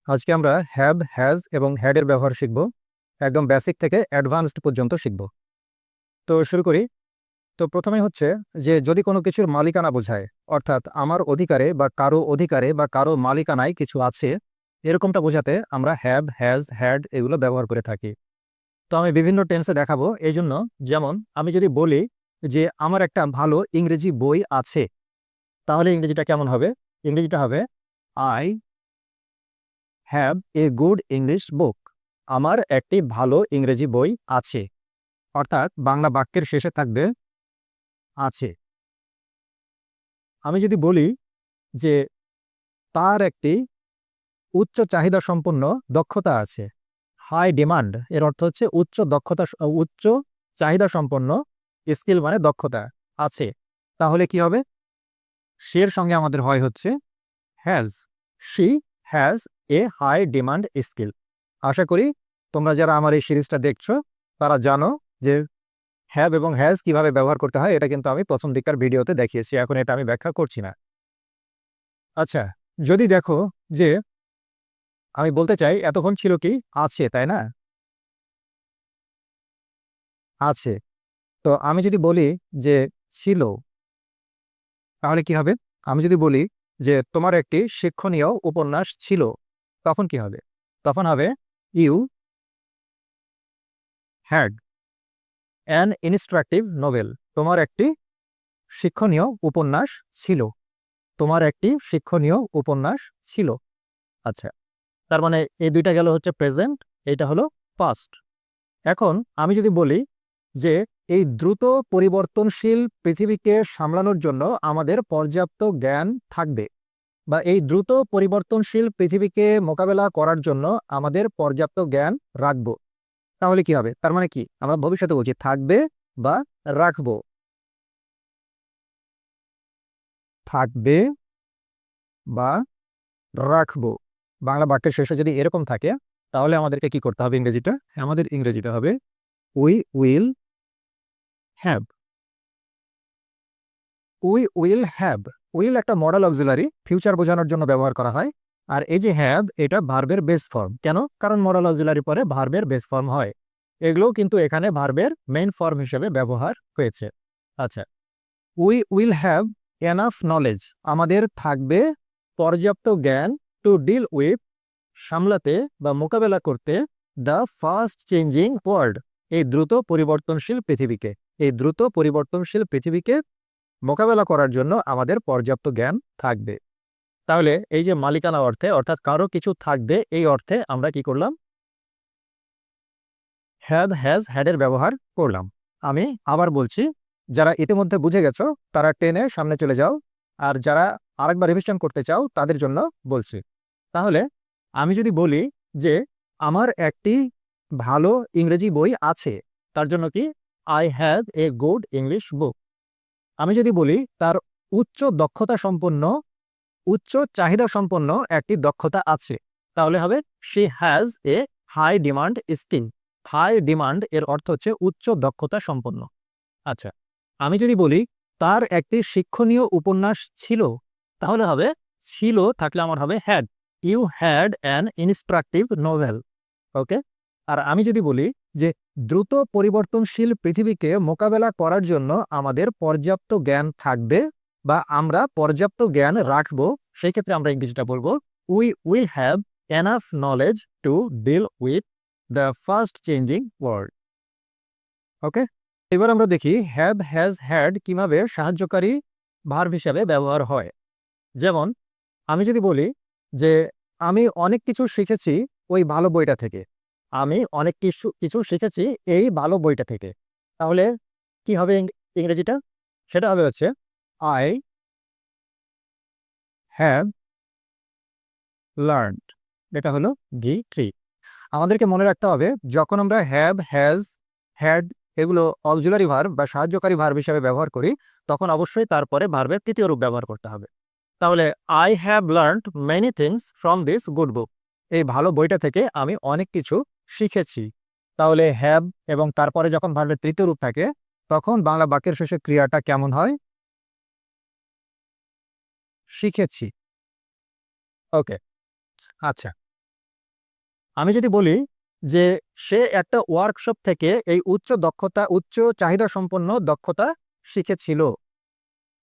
আজকে আমরা have, has এবং হ্যাড এর ব্যবহার শিখব। একদম বেসিক থেকে অ্যাডভান্সড পর্যন্ত শিখব। তো শুরু করি। তো প্রথমে হচ্ছে যে যদি কোনো কিছুর মালিকানা বোঝায়, অর্থাৎ আমার অধিকারে বা কারো অধিকারে বা কারো মালিকানায় কিছু আছে, এরকমটা বোঝাতে আমরা হ্যাভ, হ্যাজ, হ্যাড এগুলো ব্যবহার করে থাকি। তো আমি বিভিন্ন টেন্সে দেখাবো। এই জন্য যেমন আমি যদি বলি যে আমার একটা ভালো ইংরেজি বই আছে, তাহলে ইংরেজিটা কেমন হবে? ইংরেজিটা হবে I have a good English book. আমার একটি ভালো ইংরেজি বই আছে। অর্থাৎ বাংলা বাক্যের শেষে থাকবে আছে। আমি যদি বলি যে তার একটি উচ্চ চাহিদা সম্পন্ন দক্ষতা আছে, হাই ডিমান্ড, এর অর্থ হচ্ছে উচ্চ দক্ষতা, উচ্চ চাহিদা সম্পন্ন স্কিল মানে দক্ষতা আছে, তাহলে কি হবে? সের সঙ্গে আমাদের হয় হচ্ছে has. She has a high demand skill. আশা করি তোমরা যারা আমার এই সিরিজটা দেখছো তারা জানো যে হ্যাভ এবং হ্যাজ কিভাবে ব্যবহার করতে হয়। এটা কিন্তু আমি প্রথম দিককার ভিডিওতে দেখিয়েছি, এখন এটা আমি ব্যাখ্যা করছি না। আচ্ছা, যদি দেখো যে আমি বলতে চাই এতক্ষণ ছিল কি আছে, তাই না? আছে। তো আমি যদি বলি যে ছিল, তাহলে কি হবে? আমি যদি বলি যে তোমার একটি শিক্ষণীয় উপন্যাস ছিল, তখন কি হবে? তখন হবে you had an instructive novel. তোমার একটি শিক্ষণীয় উপন্যাস ছিল। তোমার একটি শিক্ষণীয় উপন্যাস ছিল। আচ্ছা, তার মানে এই দুইটা গেল হচ্ছে প্রেজেন্ট, এটা হলো পাস্ট। এখন আমি যদি বলি যে এই দ্রুত পরিবর্তনশীল পৃথিবীকে সামলানোর জন্য আমাদের পর্যাপ্ত জ্ঞান থাকবে, বা এই দ্রুত পরিবর্তনশীল পৃথিবীকে মোকাবেলা করার জন্য আমাদের পর্যাপ্ত জ্ঞান রাখব, তাহলে কি হবে? তার মানে কি আমরা ভবিষ্যতে বলছি থাকবে বা রাখবো। থাকবে বা রাখবো। বাংলা বাক্যের শেষে যদি এরকম থাকে, তাহলে আমাদেরকে কি করতে হবে? ইংরেজিটা, আমাদের ইংরেজিটা হবে we will have. We will have. Will একটা মডেল অক্সিলারি, ফিউচার বোঝানোর জন্য ব্যবহার করা হয়। আর এই যে হ্যাভ, এটা ভার্বের বেস ফর্ম। কেন? কারণ মডেল অক্সিলারি পরে ভার্বের বেস ফর্ম হয়। এগুলোও কিন্তু এখানে ভার্বের মেইন ফর্ম হিসেবে ব্যবহার হয়েছে। আচ্ছা, we will have enough knowledge. আমাদের থাকবে পর্যাপ্ত জ্ঞান টু ডিল উইথ, সামলাতে বা মোকাবেলা করতে, দ্য ফাস্ট চেঞ্জিং ওয়ার্ল্ড, এই দ্রুত পরিবর্তনশীল পৃথিবীকে। এই দ্রুত পরিবর্তনশীল পৃথিবীকে মোকাবেলা করার জন্য আমাদের পর্যাপ্ত জ্ঞান থাকবে। তাহলে এই যে মালিকানা অর্থে, অর্থাৎ কারো কিছু থাকবে, এই অর্থে আমরা কি করলাম? হ্যাভ, হ্যাজ, হ্যাডের ব্যবহার করলাম। আমি আবার বলছি, যারা ইতিমধ্যে বুঝে গেছো তারা টেনে সামনে চলে যাও, আর যারা আরেকবার রিভিশন করতে চাও তাদের জন্য বলছি। তাহলে আমি যদি বলি যে আমার একটি ভালো ইংরেজি বই আছে, তার জন্য কি I have a good English book. আমি যদি বলি তার উচ্চ দক্ষতা সম্পন্ন, উচ্চ চাহিদা সম্পন্ন একটি দক্ষতা আছে, তাহলে হবে she has a high demand skill. High demand এর অর্থ হচ্ছে উচ্চ দক্ষতা সম্পন্ন। আচ্ছা, আমি যদি বলি তার একটি শিক্ষণীয় উপন্যাস ছিল, তাহলে হবে ছিল থাকলে আমার হবে had. You had an instructive novel. Okay. আর আমি যদি বলি যে দ্রুত পরিবর্তনশীল পৃথিবীকে মোকাবেলা করার জন্য আমাদের পর্যাপ্ত জ্ঞান থাকবে বা আমরা পর্যাপ্ত জ্ঞান রাখবো, সেই ক্ষেত্রে আমরা ইংরেজিটা বলবো we will have enough knowledge to deal with the fast changing world. Okay. এবার আমরা দেখি হ্যাভ, হ্যাজ, হ্যাড কিভাবে সাহায্যকারী ভার্ব হিসাবে ব্যবহার হয়। যেমন আমি যদি বলি যে আমি অনেক কিছু শিখেছি ওই ভালো বইটা থেকে, আমি অনেক কিছু কিছু শিখেছি এই ভালো বইটা থেকে, তাহলে কি হবে ইংরেজিটা? সেটা হবে হচ্ছে আই হ্যাভ লার্নড। এটা হলো ভি থ্রি। আমাদেরকে মনে রাখতে হবে যখন আমরা হ্যাভ, হ্যাজ, হ্যাড এগুলো অক্সিলারি ভার্ব বা সাহায্যকারী ভার্ব হিসাবে ব্যবহার করি, তখন অবশ্যই তারপরে ভার্বের তৃতীয় রূপ ব্যবহার করতে হবে। তাহলে I have learned many things from this good বুক। এই ভালো বইটা থেকে আমি অনেক কিছু শিখেছি। তাহলে হ্যাভ এবং তারপরে যখন ভার্বের তৃতীয় রূপ থাকে, তখন বাংলা বাক্যের শেষে ক্রিয়াটা কেমন হয়? শিখেছি। ওকে। আচ্ছা, আমি যদি বলি যে সে একটা ওয়ার্কশপ থেকে এই উচ্চ চাহিদা সম্পন্ন দক্ষতা শিখেছিল,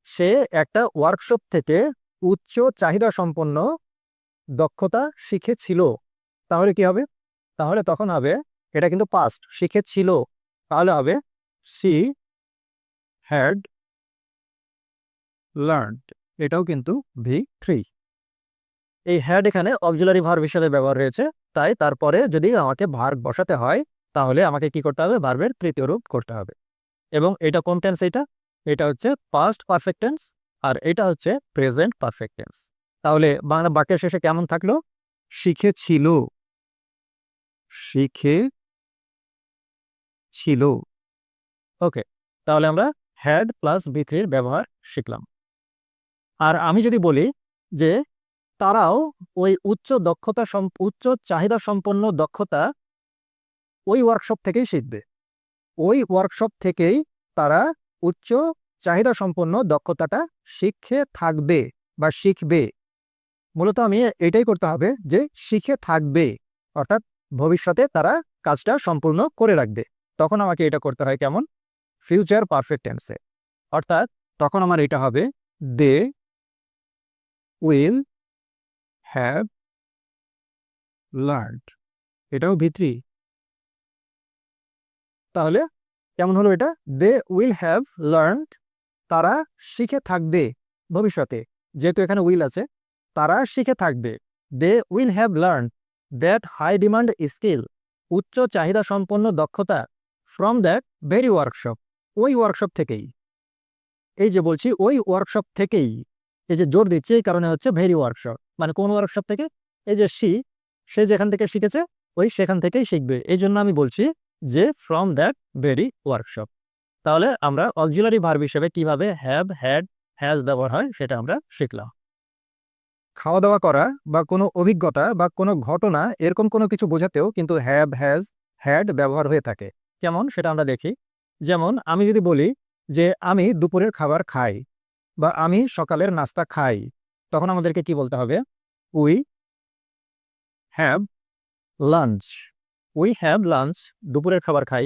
সে একটা ওয়ার্কশপ থেকে উচ্চ চাহিদা সম্পন্ন দক্ষতা শিখেছিল, তাহলে কি হবে? তাহলে তখন হবে, এটা কিন্তু পাস্ট, শিখেছিল, তাহলে হবে সি হ্যাড লার্নড। এটাও কিন্তু V3। এই হ্যাড এখানে অক্সিলারি ভার্ব হিসেবে ব্যবহার হয়েছে, তাই তারপরে যদি আমাকে ভার্ব বসাতে হয় তাহলে আমাকে কি করতে হবে? ভার্বের তৃতীয় রূপ করতে হবে। এবং এটা কোন টেন্স? এটা হচ্ছে পাস্ট পারফেক্ট টেন্স, আর এটা হচ্ছে প্রেজেন্ট পারফেক্ট টেন্স। তাহলে বাংলা বাক্যের শেষে কেমন থাকলো? শিখেছিল, শিখেছিল। ওকে, তাহলে আমরা হ্যাড প্লাস V3 এর ব্যবহার শিখলাম। আর আমি যদি বলি যে তারাও ওই উচ্চ চাহিদা সম্পন্ন দক্ষতা ওই ওয়ার্কশপ থেকেই শিখবে, ওই ওয়ার্কশপ থেকেই তারা উচ্চ চাহিদা সম্পন্ন দক্ষতাটা শিখে থাকবে বা শিখবে। মূলত আমি এটাই করতে হবে যে শিখে থাকবে, অর্থাৎ ভবিষ্যতে তারা কাজটা সম্পূর্ণ করে রাখবে। তখন আমাকে এটা করতে হয় কেমন? ফিউচার পারফেক্ট টেন্সে, অর্থাৎ তখন আমার এটা হবে দে উইল হ্যাভ লার্নড। এটাও V3। তাহলে কেমন হলো এটা? দে উইল হ্যাভ লার্নড, তারা শিখে থাকবে ভবিষ্যতে, যেহেতু এখানে উইল আছে, তারা শিখে থাকবে। They will have learn that high demand skill, উচ্চ চাহিদা সম্পন্ন দক্ষতা, ফ্রম দ্যাট ভেরি ওয়ার্কশপ, ওই ওয়ার্কশপ থেকেই। এই যে বলছি ওই ওয়ার্কশপ থেকেই, এই যে জোর দিচ্ছি এই কারণে হচ্ছে ভেরি ওয়ার্কশপ, মানে কোন ওয়ার্কশপ থেকে? এই যে সে যেখান থেকে শিখেছে ওই সেখান থেকেই শিখবে, এই জন্য আমি বলছি যে ফ্রম দ্যাট ভেরি ওয়ার্কশপ। তাহলে আমরা অক্সিলারি ভার্ব হিসেবে কিভাবে হ্যাভ, হ্যাড, হ্যাজ ব্যবহার হয় সেটা আমরা শিখলাম। খাওয়া দাওয়া করা বা কোনো অভিজ্ঞতা বা কোনো ঘটনা এরকম কোনো কিছু বোঝাতেও কিন্তু হ্যাভ, হ্যাজ, হ্যাড ব্যবহার হয়ে থাকে। কেমন সেটা আমরা দেখি। যেমন আমি যদি বলি যে আমি দুপুরের খাবার খাই বা আমি সকালের নাস্তা খাই, তখন আমাদেরকে কি বলতে হবে? We have lunch. We have lunch, দুপুরের খাবার খাই।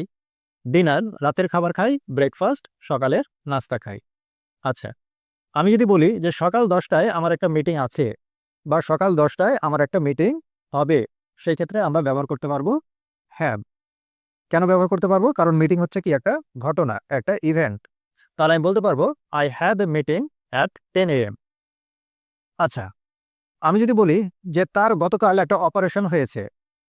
ডিনার, রাতের খাবার খাই। ব্রেকফাস্ট, সকালের নাস্তা খাই। আচ্ছা, আমি যদি বলি যে সকাল 10টায় আমার একটা মিটিং আছে বা সকাল 10টায় আমার একটা মিটিং হবে, সেই ক্ষেত্রে আমরা ব্যবহার করতে পারবো হ্যাভ। কেন ব্যবহার করতে পারবো? কারণ মিটিং হচ্ছে কি একটা ঘটনা, একটা ইভেন্ট। তাহলে আমি বলতে পারবো I have a meeting at 10 AM। আচ্ছা, আমি যদি বলি যে তার গতকাল একটা অপারেশন হয়েছে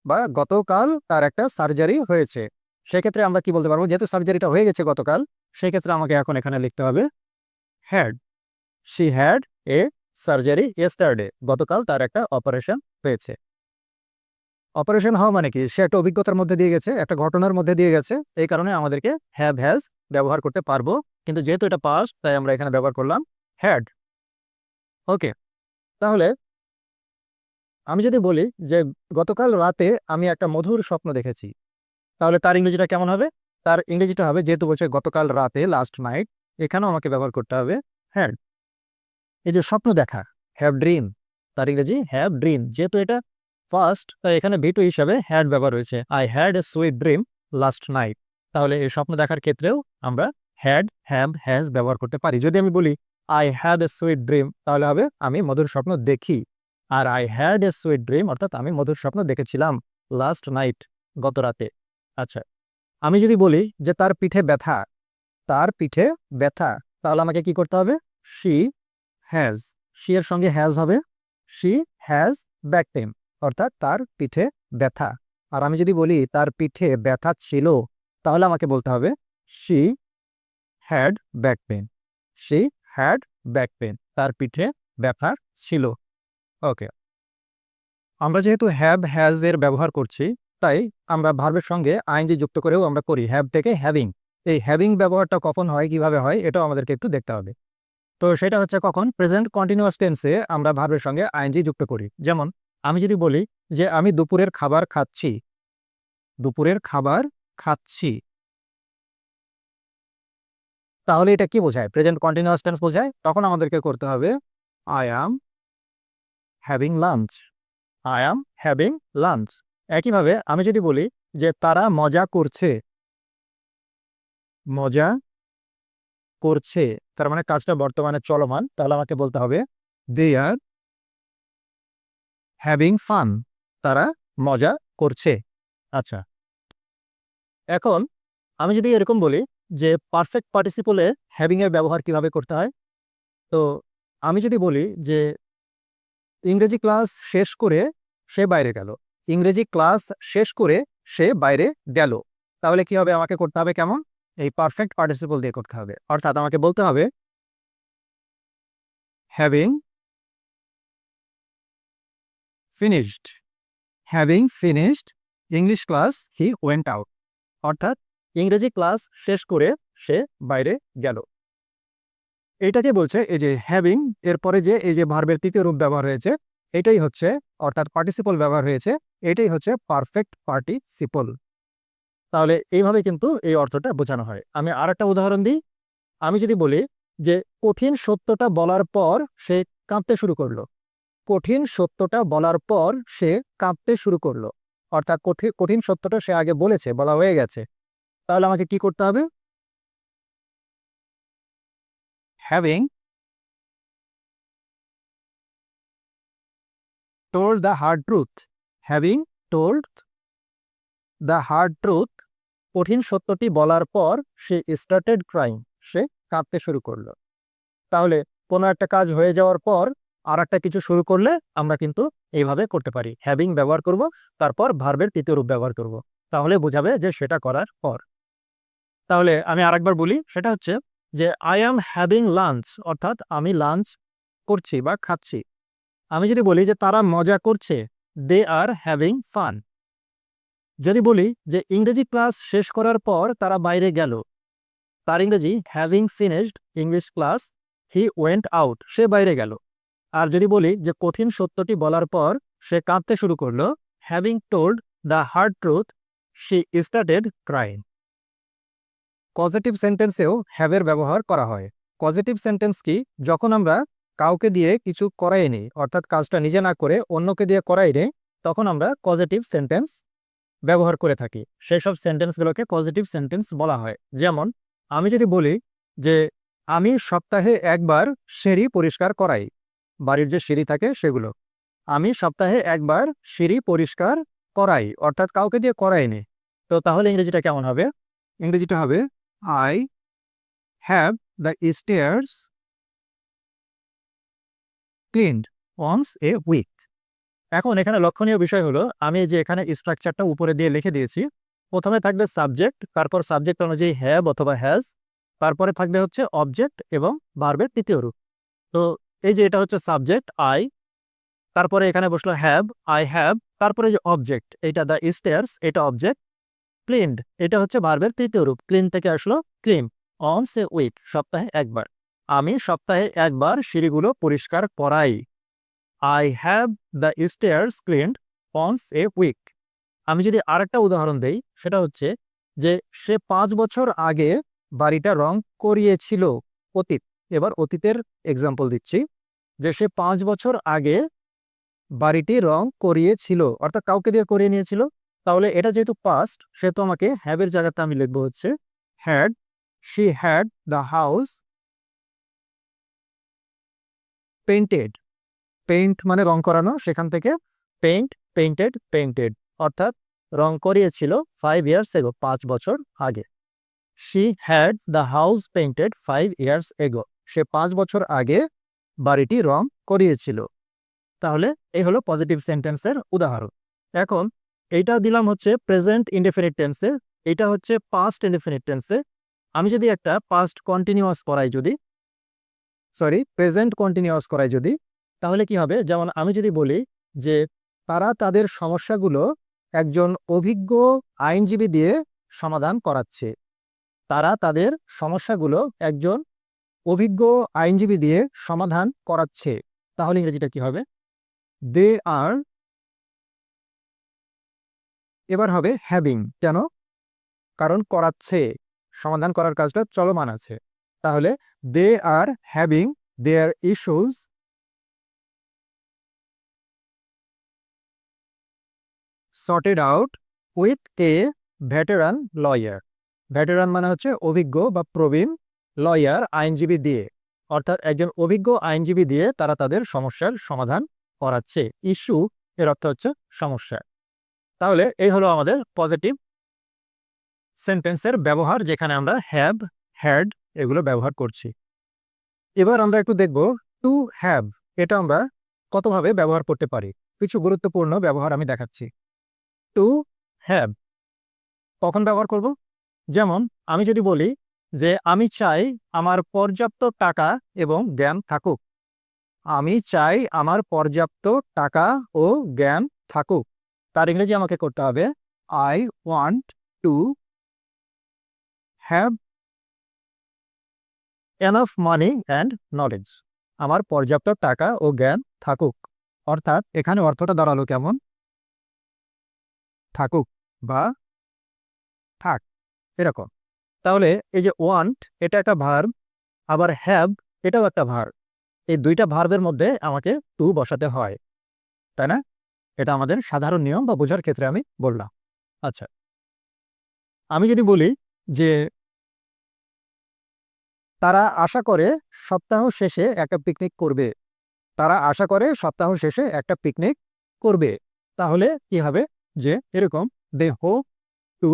বা গতকাল তার একটা সার্জারি হয়েছে, সেক্ষেত্রে আমরা কি বলতে পারবো? যেহেতু সার্জারিটা হয়ে গেছে গতকাল, সেক্ষেত্রে আমাকে এখন এখানে লিখতে হবে had. She had a surgery yesterday, গতকাল তার একটা অপারেশন হয়েছে। অপারেশন হওয়া মানে কি? সে একটা অভিজ্ঞতার মধ্যে দিয়ে গেছে, একটা ঘটনার মধ্যে দিয়ে গেছে, এই কারণে আমাদেরকে হ্যাভ, হ্যাজ ব্যবহার করতে পারবো, কিন্তু যেহেতু এটা পাস্ট তাই আমরা এখানে ব্যবহার করলাম হ্যাড। ওকে, তাহলে আমি যদি বলি যে গতকাল রাতে আমি একটা মধুর স্বপ্ন দেখেছি, তাহলে তার ইংরেজিটা কেমন হবে? তার ইংরেজিটা হবে, যেহেতু বলছে গতকাল রাতে, লাস্ট নাইট, এখানেও আমাকে ব্যবহার করতে হবে হ্যাড। এই যে স্বপ্ন দেখা, হ্যাভ ড্রিম, তার ইংরেজি হ্যাভ ড্রিম। যেহেতু এটা ফার্স্ট তাই এখানে V2 হিসাবে হ্যাড ব্যবহার হয়েছে। I had a sweet dream last night. তাহলে এই স্বপ্ন দেখার ক্ষেত্রেও আমরা হ্যাড, হ্যাভ, হ্যাজ ব্যবহার করতে পারি। যদি আমি বলি I had a sweet dream, তাহলে হবে আমি মধুর স্বপ্ন দেখি। আর I had a sweet dream অর্থাৎ আমি মধুর স্বপ্ন দেখেছিলাম লাস্ট নাইট, গত রাতে। আচ্ছা, আমি যদি বলি যে তার পিঠে ব্যথা, তার পিঠে ব্যথা, তাহলে আমাকে কি করতে হবে? শি হ্যাজ, শি এর সঙ্গে হ্যাজ হবে, শি হ্যাজ ব্যাক পেইন, অর্থাৎ তার পিঠে ব্যথা। আর আমি যদি বলি তার পিঠে ব্যথা ছিল, তাহলে আমাকে বলতে হবে she had back pain. She had back pain, তার পিঠে ব্যথা ছিল। ওকে, আমরা যেহেতু হ্যাভ, হ্যাজ এর ব্যবহার করছি, তাই আমরা ভার্বের সঙ্গে আইএনজি যুক্ত করেও আমরা করি, হ্যাভ থেকে হ্যাভিং। এই হ্যাভিং ব্যবহারটা কখন হয়, কিভাবে হয়, এটাও আমাদেরকে একটু দেখতে হবে। তো সেটা হচ্ছে কখন? প্রেজেন্ট কন্টিনিউয়াস টেন্সে আমরা ভার্বের সঙ্গে আইএনজি যুক্ত করি। যেমন আমি যদি বলি যে আমি দুপুরের খাবার খাচ্ছি, দুপুরের খাবার খাচ্ছি, তাহলে এটা কি বোঝায়? প্রেজেন্ট কন্টিনিউয়াস টেন্স বোঝায়। তখন আমাদেরকে করতে হবে I am having lunch. I am having lunch. একইভাবে আমি যদি বলি যে তারা মজা করছে, মজা করছে, তার মানে কাজটা বর্তমানে চলমান, তাহলে আমাকে বলতে হবে দে আর হ্যাভিং ফান, তারা মজা করছে। আচ্ছা, এখন আমি যদি এরকম বলি যে পারফেক্ট পার্টিসিপলে হ্যাভিং এর ব্যবহার কিভাবে করতে হয়, তো আমি যদি বলি যে ইংরেজি ক্লাস শেষ করে সে বাইরে গেল, ইংরেজি ক্লাস শেষ করে সে বাইরে গেল, তাহলে কি হবে? আমাকে করতে হবে কেমন? এই পারফেক্ট পার্টিসিপল দিয়ে করতে হবে। অর্থাৎ আমাকে বলতে হবে having finished, having finished English class he went out. অর্থাৎ ইংরেজি ক্লাস শেষ করে সে বাইরে গেল। এটাকে বলছে এই যে হ্যাভিং, এরপরে যে এই যে ভার্বের তৃতীয় রূপ ব্যবহার হয়েছে, এটাই হচ্ছে, অর্থাৎ পার্টিসিপল ব্যবহার হয়েছে, এটাই হচ্ছে পারফেক্ট পার্টিসিপল। তাহলে এইভাবে কিন্তু এই অর্থটা বোঝানো হয়। আমি আর একটা উদাহরণ দিই। আমি যদি বলি যে কঠিন সত্যটা বলার পর সে কাঁদতে শুরু করলো, কঠিন সত্যটা বলার পর সে কাঁদতে শুরু করলো, অর্থাৎ কঠিন সত্যটা সে আগে বলেছে, বলা হয়ে গেছে, তাহলে আমাকে কি করতে হবে? Having told the hard truth, having told the hard truth, কঠিন সত্যটি বলার পর সে স্টার্টেড ক্রাইং, সে কাঁদতে শুরু করলো। তাহলে কোনো একটা কাজ হয়ে যাওয়ার পর আর একটা কিছু শুরু করলে আমরা কিন্তু এইভাবে করতে পারি, হ্যাভিং ব্যবহার করব, তারপর ভার্বের তৃতীয় রূপ ব্যবহার করব, তাহলে বোঝাবে যে সেটা করার পর। তাহলে আমি আরেকবার বলি, সেটা হচ্ছে যে আই অ্যাম হ্যাভিং লাঞ্চ, অর্থাৎ আমি লাঞ্চ করছি বা খাচ্ছি। আমি যদি বলি যে তারা মজা করছে, দে আর হ্যাভিং ফান। যদি বলি যে ইংরেজি ক্লাস শেষ করার পর তারা বাইরে গেল, তার ইংরেজি having finished English class he went out, সে বাইরে গেল। আর যদি বলি যে কঠিন সত্যটি বলার পর সে কাঁদতে শুরু করলো, having told the hard truth she started crying. Positive সেন্টেন্সেও হ্যাভের ব্যবহার করা হয়। পজিটিভ সেন্টেন্স কি? যখন আমরা কাউকে দিয়ে কিছু করাই নেই, অর্থাৎ কাজটা নিজে না করে অন্যকে দিয়ে করাই নেই, তখন আমরা পজিটিভ সেন্টেন্স ব্যবহার করে থাকি। সেই সব সেন্টেন্সগুলোকে পজিটিভ সেন্টেন্স বলা হয়। যেমন আমি যদি বলি যে আমি সপ্তাহে একবার সিঁড়ি পরিষ্কার করাই, বাড়ির যে সিঁড়ি থাকে সেগুলো, আমি সপ্তাহে একবার সিঁড়ি পরিষ্কার করাই, অর্থাৎ কাউকে দিয়ে করাইনি। তো তাহলে ইংরেজিটা কেমন হবে? ইংরেজিটা হবে I have the stairs cleaned once a week. এখন এখানে লক্ষণীয় বিষয় হলো আমি যে এখানে স্ট্রাকচারটা উপরে দিয়ে লিখে দিয়েছি, প্রথমে থাকবে সাবজেক্ট, তারপর সাবজেক্ট অনুযায়ী হ্যাভ অথবা হ্যাজ, তারপরে থাকবে হচ্ছে অবজেক্ট এবং ভার্বের তৃতীয় রূপ। তো এই যে এটা হচ্ছে সাবজেক্ট আই, তারপরে এখানে বসলো হ্যাভ, আই হ্যাভ, তারপরে যে অবজেক্ট এটা দ্য স্টেয়ার্স, এটা অবজেক্ট, ক্লিনড এটা হচ্ছে ভার্বের তৃতীয় রূপ, ক্লিন থেকে আসলো ক্লিন, অনস এ উইক সপ্তাহে একবার, আমি সপ্তাহে একবার সিঁড়িগুলো পরিষ্কার করাই। I have the stairs cleaned once a week. আমি যদি আরেকটা উদাহরণ দেই, সেটা হচ্ছে যে সে 5 বছর আগে বাড়িটা রং করিয়েছিল, অতীত। এবার অতীতের এক্সাম্পল দিচ্ছি যে সে 5 বছর আগে বাড়িটি রং করিয়েছিল, অর্থাৎ কাউকে দিয়ে করিয়ে নিয়েছিল। তাহলে এটা যেহেতু পাস্ট, সেহেতু আমাকে হ্যাভের জায়গাতে আমি লিখবো হচ্ছে had, she had the house painted, paint মানে রং করানো, সেখান থেকে পেইন্ট, পেইন্টেড, পেইন্টেড, অর্থাৎ রং করিয়েছিল 5 ইয়ার্স এগো, 5 বছর আগে। She had the house painted 5 years ago, সে 5 বছর আগে বাড়িটি রং করিয়েছিল। তাহলে এই হলো পজিটিভ সেন্টেন্সের উদাহরণ। এখন এইটা দিলাম হচ্ছে প্রেজেন্ট ইনডেফিনিট টেন্সে, এটা হচ্ছে পাস্ট ইনডেফিনিট টেন্সে। আমি যদি একটা পাস্ট কন্টিনিউয়াস করাই, যদি প্রেজেন্ট কন্টিনিউয়াস করাই যদি, তাহলে কি হবে? যেমন আমি যদি বলি যে তারা তাদের সমস্যাগুলো একজন অভিজ্ঞ আইনজীবী দিয়ে সমাধান করাচ্ছে, তারা তাদের সমস্যাগুলো একজন অভিজ্ঞ আইনজীবী দিয়ে সমাধান করাচ্ছে, তাহলে ইংরেজিটা কি হবে? দে আর, এবার হবে হ্যাভিং। কেন? কারণ করাচ্ছে, সমাধান করার কাজটা চলমান আছে। তাহলে they are having their issues sorted out with a veteran lawyer. Veteran মানে হচ্ছে অভিজ্ঞ বা প্রবীণ, লয়ার আইনজীবী দিয়ে, অর্থাৎ একজন অভিজ্ঞ আইনজীবী দিয়ে তারা তাদের সমস্যার সমাধান করাচ্ছে। ইস্যু এর অর্থ হচ্ছে সমস্যা। তাহলে এই হলো আমাদের পজিটিভ সেন্টেন্সের ব্যবহার, যেখানে আমরা হ্যাভ, হ্যাড এগুলো ব্যবহার করছি। এবার আমরা একটু দেখব টু হ্যাভ, এটা আমরা কতভাবে ব্যবহার করতে পারি। কিছু গুরুত্বপূর্ণ ব্যবহার আমি দেখাচ্ছি। টু হ্যাভ কখন ব্যবহার করব? যেমন আমি যদি বলি যে আমি চাই আমার পর্যাপ্ত টাকা এবং জ্ঞান থাকুক। আমি চাই আমার পর্যাপ্ত টাকা ও জ্ঞান থাকুক। তার ইংরেজি আমাকে করতে হবে I want to have enough money and knowledge. আমার পর্যাপ্ত টাকা ও জ্ঞান থাকুক। অর্থাৎ এখানে অর্থটা দাঁড়ালো কেমন? থাকুক বা থাক, এরকম। তাহলে এই যে ওয়ান্ট এটা একটা ভার্ব, আবার হ্যাভ এটাও একটা ভার্ব। এই দুইটা ভার্বের মধ্যে আমাকে টু বসাতে হয়, তাই না? এটা আমাদের সাধারণ নিয়ম বা বোঝার ক্ষেত্রে আমি বললাম। আচ্ছা, আমি যদি বলি যে তারা আশা করে সপ্তাহ শেষে একটা পিকনিক করবে, তারা আশা করে সপ্তাহ শেষে একটা পিকনিক করবে, তাহলে কি হবে? যে এরকম, they hope to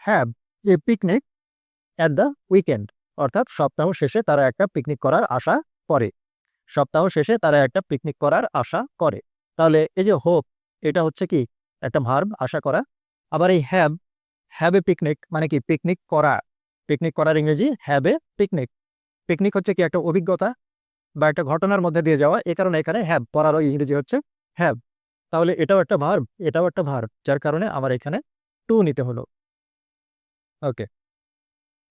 have a picnic at the weekend. অর্থাৎ সপ্তাহ শেষে তারা একটা পিকনিক করার আশা করে। সপ্তাহ শেষে তারা একটা পিকনিক করার আশা করে। তাহলে এই যে হোপ, এটা হচ্ছে কি একটা ভার্ব, আশা করা। আবার এই হ্যাভ, হ্যাভ এ পিকনিক মানে কি পিকনিক করা। পিকনিক করার ইংরেজি হ্যাভ এ পিকনিক। পিকনিক হচ্ছে কি একটা অভিজ্ঞতা বা একটা ঘটনার মধ্যে দিয়ে যাওয়া, এ কারণে এখানে হ্যাভ করারও ইংরেজি হচ্ছে হ্যাভ। তাহলে এটাও একটা ভার্ব, এটাও একটা ভার্ব, যার কারণে আমার এখানে টু নিতে হলো। ওকে,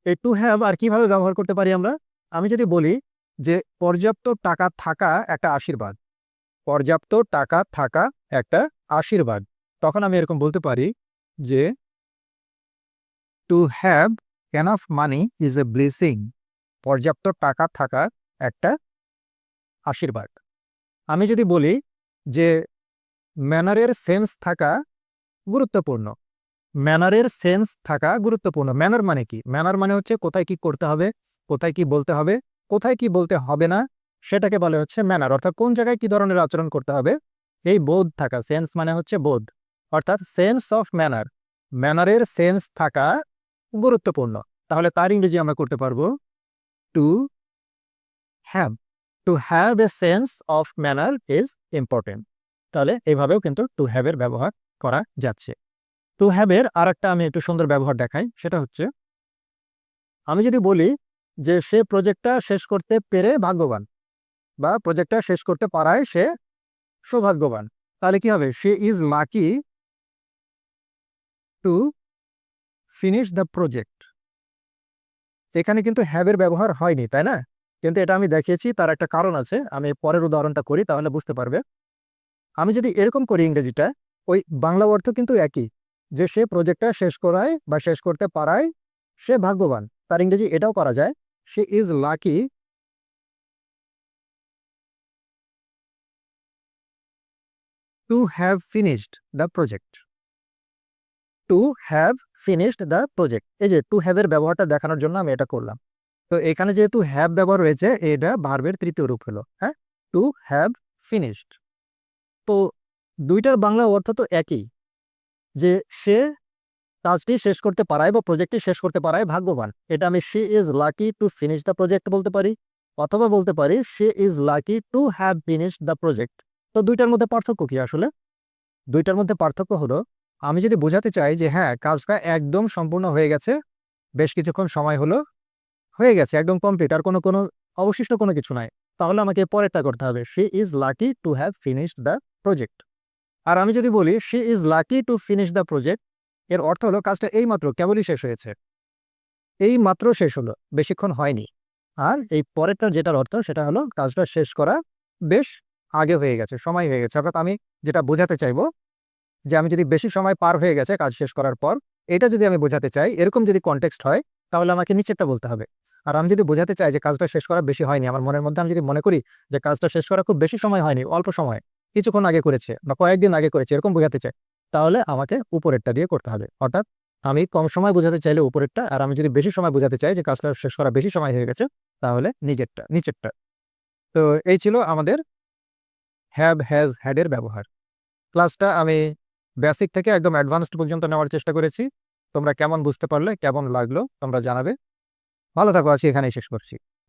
এই টু হ্যাভ আর কিভাবে ব্যবহার করতে পারি আমরা? আমি যদি বলি যে পর্যাপ্ত টাকা থাকা একটা আশীর্বাদ, পর্যাপ্ত টাকা থাকা একটা আশীর্বাদ, তখন আমি এরকম বলতে পারি যে to have enough money is a blessing. পর্যাপ্ত টাকা থাকা একটা আশীর্বাদ। আমি যদি বলি যে ম্যানারের সেন্স থাকা গুরুত্বপূর্ণ, ম্যানারের সেন্স থাকা গুরুত্বপূর্ণ। ম্যানার মানে কি? ম্যানার মানে হচ্ছে কোথায় কি করতে হবে, কোথায় কি বলতে হবে, কোথায় কি বলতে হবে না, সেটাকে বলে হচ্ছে ম্যানার। অর্থাৎ কোন জায়গায় কি ধরনের আচরণ করতে হবে, এই বোধ থাকা। সেন্স মানে হচ্ছে বোধ, অর্থাৎ সেন্স অফ ম্যানার। ম্যানারের সেন্স থাকা গুরুত্বপূর্ণ। তাহলে তার ইংরেজি আমরা করতে পারবো to have. Two have a sense of manner is important. তাহলে এইভাবেও কিন্তু টু হ্যাভ এর ব্যবহার করা যাচ্ছে। টু হ্যাভ এর আর একটা আমি একটু সুন্দর ব্যবহার দেখাই, সেটা হচ্ছে আমি যদি বলি যে সে প্রজেক্টটা শেষ করতে পেরে ভাগ্যবান, বা প্রজেক্টটা শেষ করতে পারায় সে সৌভাগ্যবান, তাহলে কি হবে? She is lucky to finish the project. এখানে কিন্তু হ্যাভ এর ব্যবহার হয়নি, তাই না? কিন্তু এটা আমি দেখিয়েছি, তার একটা কারণ আছে। আমি পরের উদাহরণটা করি, তাহলে বুঝতে পারবে। আমি যদি এরকম করি ইংরেজিটা, ওই বাংলা অর্থ কিন্তু একই, যে সে প্রজেক্টটা শেষ করায় বা শেষ করতে পারায় সে ভাগ্যবান। তার ইংরেজি এটাও করা যায়, she is lucky to have finished the project. Two have finished the project, এই যে টু হ্যাভ এর ব্যবহারটা দেখানোর জন্য আমি এটা করলাম। তো এখানে যেহেতু হ্যাভ ব্যবহার রয়েছে, এটা ভার্বের তৃতীয় রূপ হলো, হ্যাঁ, টু হ্যাভ ফিনিশড। তো দুইটার বাংলা অর্থ তো একই, যে সে কাজটি শেষ করতে পারায় বা প্রজেক্টটি শেষ করতে পারায় ভাগ্যবান। এটা আমি she is lucky to finish the project বলতে পারি, অথবা বলতে পারি she is lucky to have finished the project. তো দুইটার মধ্যে পার্থক্য কি? আসলে দুইটার মধ্যে পার্থক্য হলো, আমি যদি বোঝাতে চাই যে হ্যাঁ কাজটা একদম সম্পূর্ণ হয়ে গেছে, বেশ কিছুক্ষণ সময় হলো, হয়ে গেছে একদম কমপ্লিট, আর কোনো কোনো অবশিষ্ট কোনো কিছু নাই, তাহলে আমাকে পরেরটা করতে হবে, she is lucky to have finished the project. আর আমি যদি বলি she is lucky to finish the project, এর অর্থ হলো কাজটা এই মাত্র কেবলই শেষ হয়েছে, এই মাত্র শেষ হলো, বেশিক্ষণ হয়নি। আর এই পরেরটার যেটার অর্থ সেটা হলো কাজটা শেষ করা বেশ আগে হয়ে গেছে, সময় হয়ে গেছে। অর্থাৎ আমি যেটা বোঝাতে চাইবো যে আমি যদি বেশি সময় পার হয়ে গেছে কাজ শেষ করার পর, এটা যদি আমি বোঝাতে চাই, এরকম যদি কনটেক্সট হয়, তাহলে আমাকে নিচেরটা বলতে হবে। আর আমি যদি বোঝাতে চাই যে কাজটা শেষ করা বেশি হয়নি, আমার মনের মধ্যে আমি যদি মনে করি যে কাজটা শেষ করা খুব বেশি সময় হয়নি, অল্প সময়, কিছুক্ষণ আগে করেছে বা কয়েকদিন আগে করেছে এরকম বোঝাতে চাই, তাহলে আমাকে উপরেরটা দিয়ে করতে হবে। অর্থাৎ আমি কম সময় বোঝাতে চাইলে উপরেরটা, আর আমি যদি বেশি সময় বোঝাতে চাই যে কাজটা শেষ করা বেশি সময় হয়ে গেছে, তাহলে নিচেরটা। তো এই ছিল আমাদের হ্যাভ, হ্যাজ, হ্যাডের ব্যবহার। ক্লাসটা আমি বেসিক থেকে একদম অ্যাডভান্সড পর্যন্ত নেওয়ার চেষ্টা করেছি। তোমরা কেমন বুঝতে পারলে, কেমন লাগলো তোমরা জানাবে। ভালো থাকো, আজকে এখানেই শেষ করছি।